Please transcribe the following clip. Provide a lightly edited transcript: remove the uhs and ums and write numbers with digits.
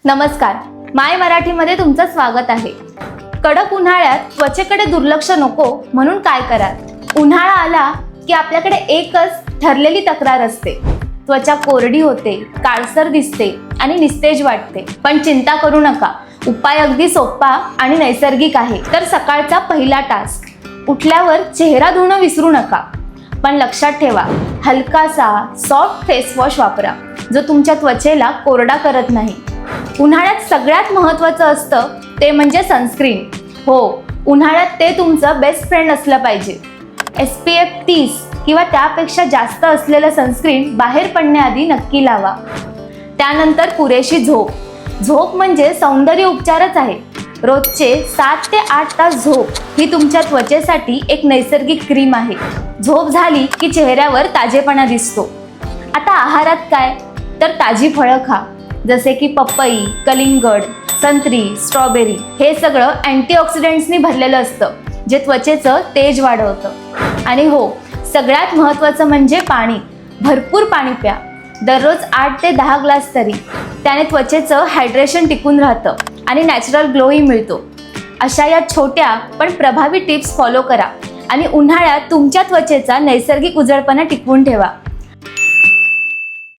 नमस्कार, माय मराठीमध्ये तुमचं स्वागत आहे। कडक उन्हाळ्यात त्वचेकडे दुर्लक्ष नको म्हणून काय कराल? उन्हाळा आला की आपल्याकडे एकच ठरलेली तक्रार असते, त्वचा कोरडी होते, काळसर दिसते आणि निस्तेज वाटते। पण चिंता करू नका, उपाय अगदी सोपा आणि नैसर्गिक आहे। तर सकाळचा पहिला टास्क, उठल्यावर चेहरा धुणं विसरू नका। पण लक्षात ठेवा, हलकासा सॉफ्ट फेस वॉश वापरा जो तुमच्या त्वचेला कोरडा करत नाही। उन्हाळ्यात सगळ्यात महत्त्वाचं असतं ते म्हणजे सनस्क्रीन। हो, उन्हाळ्यात ते तुमचं बेस्ट फ्रेंड असलं पाहिजे। SPF 30 किंवा त्यापेक्षा जास्त असलेलं सनस्क्रीन बाहेर पडण्याआधी नक्की लावा। त्यानंतर पुरेशी झोप। झोप म्हणजे सौंदर्य उपचारच आहे। रोजचे 7 ते 8 तास झोप ही तुमच्या त्वचेसाठी एक नैसर्गिक क्रीम आहे। झोप झाली की चेहऱ्यावर ताजेपणा दिसतो। आता आहारात काय? तर ताजी फळं खा, जसे की पपई, कलिंगड, संत्री, स्ट्रॉबेरी। हे सगळं अँटीऑक्सिडंट्सनी भरलेलं असतं जे त्वचेचं तेज वाढवतं। आणि हो, सगळ्यात महत्त्वाचं म्हणजे पाणी। भरपूर पाणी प्या, दररोज 8 ते 10 ग्लास तरी। त्याने त्वचेचं हायड्रेशन टिकून राहतं आणि नॅचरल ग्लोही मिळतो। अशा या छोट्या पण प्रभावी टिप्स फॉलो करा आणि उन्हाळ्यात तुमच्या त्वचेचा नैसर्गिक उजळपणा टिकवून ठेवा।